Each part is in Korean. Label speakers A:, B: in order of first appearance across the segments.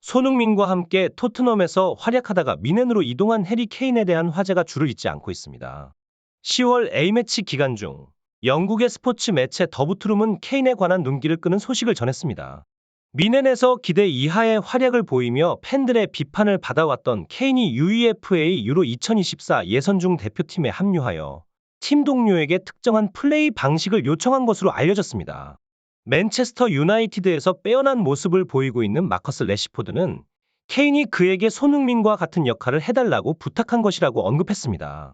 A: 손흥민과 함께 토트넘에서 활약하다가 미넨으로 이동한 해리 케인에 대한 화제가 줄을 잇지 않고 있습니다. 10월 A매치 기간 중 영국의 스포츠 매체 더부트룸은 케인에 관한 눈길을 끄는 소식을 전했습니다. 미넨에서 기대 이하의 활약을 보이며 팬들의 비판을 받아왔던 케인이 UEFA 유로 2024 예선 중 대표팀에 합류하여 팀 동료에게 특정한 플레이 방식을 요청한 것으로 알려졌습니다. 맨체스터 유나이티드에서 빼어난 모습을 보이고 있는 마커스 레시포드는 케인이 그에게 손흥민과 같은 역할을 해달라고 부탁한 것이라고 언급했습니다.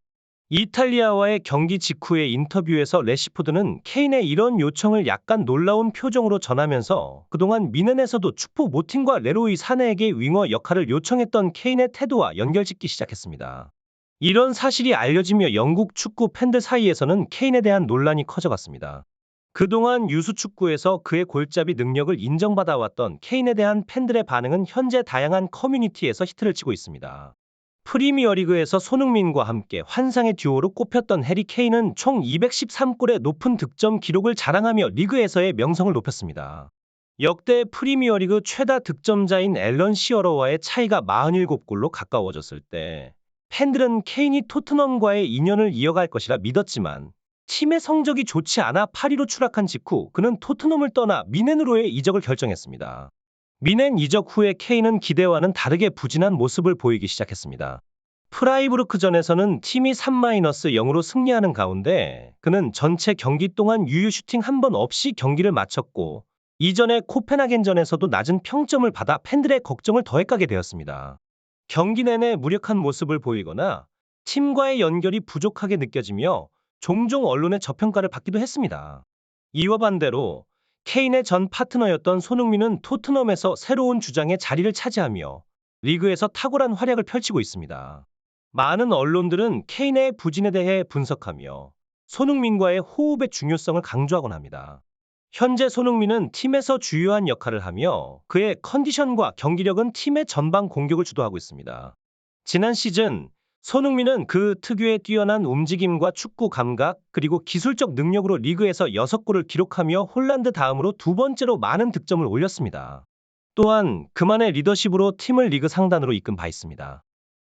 A: 이탈리아와의 경기 직후의 인터뷰에서 레시포드는 케인의 이런 요청을 약간 놀라운 표정으로 전하면서 그동안 미넨에서도 축포 모팅과 레로이 사네에게 윙어 역할을 요청했던 케인의 태도와 연결짓기 시작했습니다. 이런 사실이 알려지며 영국 축구 팬들 사이에서는 케인에 대한 논란이 커져갔습니다. 그동안 유수 축구에서 그의 골잡이 능력을 인정받아왔던 케인에 대한 팬들의 반응은 현재 다양한 커뮤니티에서 히트를 치고 있습니다. 프리미어리그에서 손흥민과 함께 환상의 듀오로 꼽혔던 해리 케인은 총 213골의 높은 득점 기록을 자랑하며 리그에서의 명성을 높였습니다. 역대 프리미어리그 최다 득점자인 앨런 시어러와의 차이가 47골로 가까워졌을 때 팬들은 케인이 토트넘과의 인연을 이어갈 것이라 믿었지만 팀의 성적이 좋지 않아 파리로 추락한 직후 그는 토트넘을 떠나 미넨으로의 이적을 결정했습니다. 미넨 이적 후에 케인은 기대와는 다르게 부진한 모습을 보이기 시작했습니다. 프라이부르크전에서는 팀이 3-0으로 승리하는 가운데 그는 전체 경기 동안 유효 슈팅 한 번 없이 경기를 마쳤고 이전의 코펜하겐전에서도 낮은 평점을 받아 팬들의 걱정을 더해가게 되었습니다. 경기 내내 무력한 모습을 보이거나 팀과의 연결이 부족하게 느껴지며 종종 언론의 저평가를 받기도 했습니다. 이와 반대로 케인의 전 파트너였던 손흥민은 토트넘에서 새로운 주장의 자리를 차지하며 리그에서 탁월한 활약을 펼치고 있습니다. 많은 언론들은 케인의 부진에 대해 분석하며 손흥민과의 호흡의 중요성을 강조하곤 합니다. 현재 손흥민은 팀에서 주요한 역할을 하며 그의 컨디션과 경기력은 팀의 전방 공격을 주도하고 있습니다. 지난 시즌 손흥민은 그 특유의 뛰어난 움직임과 축구 감각 그리고 기술적 능력으로 리그에서 6골을 기록하며 홀란드 다음으로 두 번째로 많은 득점을 올렸습니다. 또한 그만의 리더십으로 팀을 리그 상단으로 이끈 바 있습니다.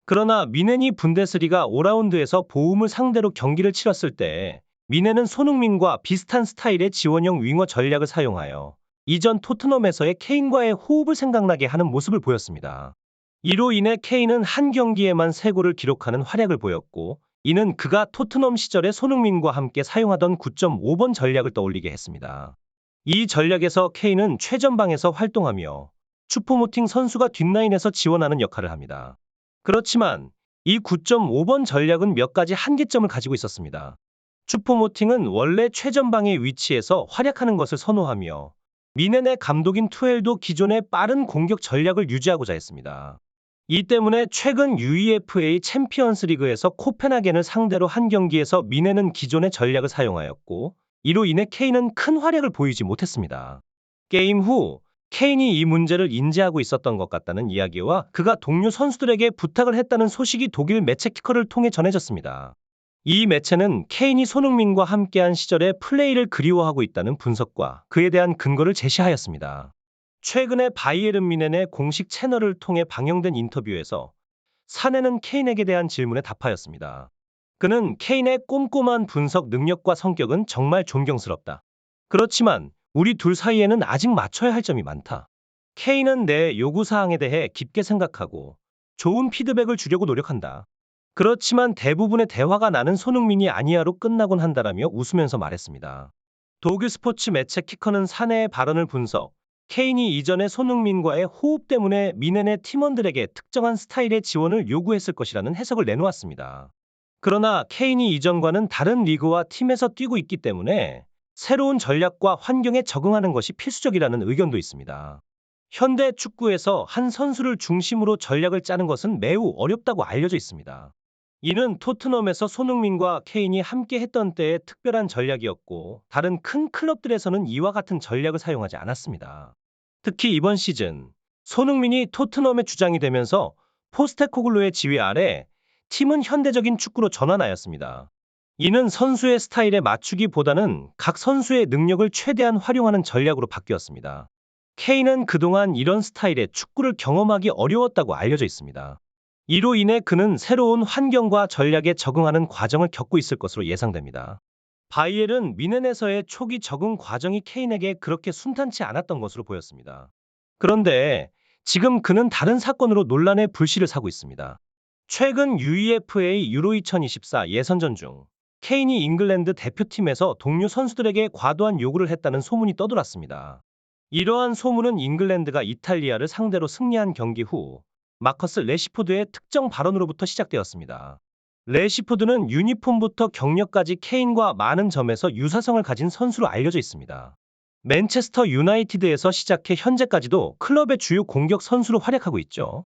A: 그러나 미넨이 분데스리가 5라운드에서 보움을 상대로 경기를 치렀을 때 미넨은 손흥민과 비슷한 스타일의 지원형 윙어 전략을 사용하여 이전 토트넘에서의 케인과의 호흡을 생각나게 하는 모습을 보였습니다. 이로 인해 케인은 한 경기에만 3골을 기록하는 활약을 보였고 이는 그가 토트넘 시절에 손흥민과 함께 사용하던 9.5번 전략을 떠올리게 했습니다. 이 전략에서 케인은 최전방에서 활동하며 슈퍼모팅 선수가 뒷라인에서 지원하는 역할을 합니다. 그렇지만 이 9.5번 전략은 몇 가지 한계점을 가지고 있었습니다. 슈퍼모팅은 원래 최전방의 위치에서 활약하는 것을 선호하며 미넨의 감독인 투헬도 기존의 빠른 공격 전략을 유지하고자 했습니다. 이 때문에 최근 UEFA 챔피언스 리그에서 코펜하겐을 상대로 한 경기에서 미넨은 기존의 전략을 사용하였고 이로 인해 케인은 큰 활약을 보이지 못했습니다. 게임 후 케인이 이 문제를 인지하고 있었던 것 같다는 이야기와 그가 동료 선수들에게 부탁을 했다는 소식이 독일 매체 키커를 통해 전해졌습니다. 이 매체는 케인이 손흥민과 함께한 시절의 플레이를 그리워하고 있다는 분석과 그에 대한 근거를 제시하였습니다. 최근에 바이에른 뮌헨의 공식 채널을 통해 방영된 인터뷰에서 사내는 케인에게 대한 질문에 답하였습니다. 그는 케인의 꼼꼼한 분석 능력과 성격은 정말 존경스럽다. 그렇지만 우리 둘 사이에는 아직 맞춰야 할 점이 많다. 케인은 내 요구사항에 대해 깊게 생각하고 좋은 피드백을 주려고 노력한다. 그렇지만 대부분의 대화가 나는 손흥민이 아니야로 끝나곤 한다라며 웃으면서 말했습니다. 독일 스포츠 매체 키커는 사내의 발언을 분석, 케인이 이전에 손흥민과의 호흡 때문에 미넨의 팀원들에게 특정한 스타일의 지원을 요구했을 것이라는 해석을 내놓았습니다. 그러나 케인이 이전과는 다른 리그와 팀에서 뛰고 있기 때문에 새로운 전략과 환경에 적응하는 것이 필수적이라는 의견도 있습니다. 현대 축구에서 한 선수를 중심으로 전략을 짜는 것은 매우 어렵다고 알려져 있습니다. 이는 토트넘에서 손흥민과 케인이 함께 했던 때의 특별한 전략이었고 다른 큰 클럽들에서는 이와 같은 전략을 사용하지 않았습니다. 특히 이번 시즌 손흥민이 토트넘의 주장이 되면서 포스테코글루의 지휘 아래 팀은 현대적인 축구로 전환하였습니다. 이는 선수의 스타일에 맞추기보다는 각 선수의 능력을 최대한 활용하는 전략으로 바뀌었습니다. 케인은 그동안 이런 스타일의 축구를 경험하기 어려웠다고 알려져 있습니다. 이로 인해 그는 새로운 환경과 전략에 적응하는 과정을 겪고 있을 것으로 예상됩니다. 바이엘은 미넨에서의 초기 적응 과정이 케인에게 그렇게 순탄치 않았던 것으로 보였습니다. 그런데 지금 그는 다른 사건으로 논란의 불씨를 사고 있습니다. 최근 UEFA 유로 2024 예선전 중 케인이 잉글랜드 대표팀에서 동료 선수들에게 과도한 요구를 했다는 소문이 떠돌았습니다. 이러한 소문은 잉글랜드가 이탈리아를 상대로 승리한 경기 후 마커스 레시포드의 특정 발언으로부터 시작되었습니다. 레시포드는 유니폼부터 경력까지 케인과 많은 점에서 유사성을 가진 선수로 알려져 있습니다. 맨체스터 유나이티드에서 시작해 현재까지도 클럽의 주요 공격 선수로 활약하고 있죠.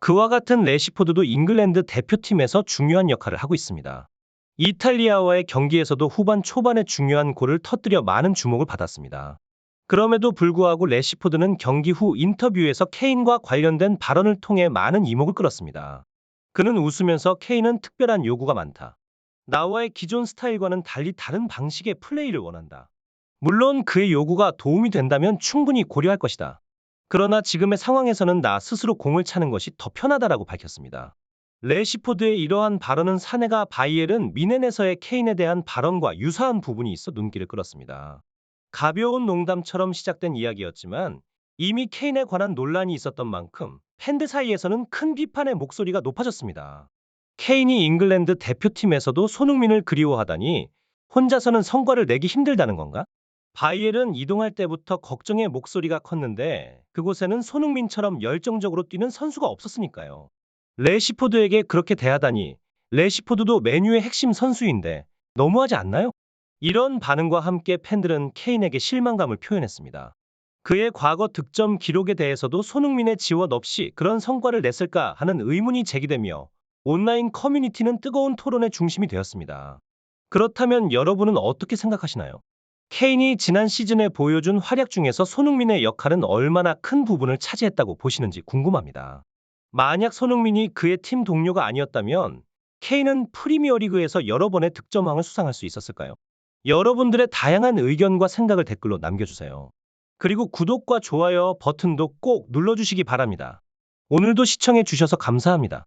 A: 그와 같은 레시포드도 잉글랜드 대표팀에서 중요한 역할을 하고 있습니다. 이탈리아와의 경기에서도 후반 초반에 중요한 골을 터뜨려 많은 주목을 받았습니다. 그럼에도 불구하고 레시포드는 경기 후 인터뷰에서 케인과 관련된 발언을 통해 많은 이목을 끌었습니다. 그는 웃으면서 케인은 특별한 요구가 많다. 나와의 기존 스타일과는 달리 다른 방식의 플레이를 원한다. 물론 그의 요구가 도움이 된다면 충분히 고려할 것이다. 그러나 지금의 상황에서는 나 스스로 공을 차는 것이 더 편하다라고 밝혔습니다. 레시포드의 이러한 발언은 사내가 바이엘은 미넨에서의 케인에 대한 발언과 유사한 부분이 있어 눈길을 끌었습니다. 가벼운 농담처럼 시작된 이야기였지만 이미 케인에 관한 논란이 있었던 만큼 팬들 사이에서는 큰 비판의 목소리가 높아졌습니다. 케인이 잉글랜드 대표팀에서도 손흥민을 그리워하다니 혼자서는 성과를 내기 힘들다는 건가? 바이엘은 이동할 때부터 걱정의 목소리가 컸는데 그곳에는 손흥민처럼 열정적으로 뛰는 선수가 없었으니까요. 레시포드에게 그렇게 대하다니 레시포드도 맨유의 핵심 선수인데 너무하지 않나요? 이런 반응과 함께 팬들은 케인에게 실망감을 표현했습니다. 그의 과거 득점 기록에 대해서도 손흥민의 지원 없이 그런 성과를 냈을까 하는 의문이 제기되며 온라인 커뮤니티는 뜨거운 토론의 중심이 되었습니다. 그렇다면 여러분은 어떻게 생각하시나요? 케인이 지난 시즌에 보여준 활약 중에서 손흥민의 역할은 얼마나 큰 부분을 차지했다고 보시는지 궁금합니다. 만약 손흥민이 그의 팀 동료가 아니었다면 케인은 프리미어리그에서 여러 번의 득점왕을 수상할 수 있었을까요? 여러분들의 다양한 의견과 생각을 댓글로 남겨주세요. 그리고 구독과 좋아요 버튼도 꼭 눌러주시기 바랍니다. 오늘도 시청해 주셔서 감사합니다.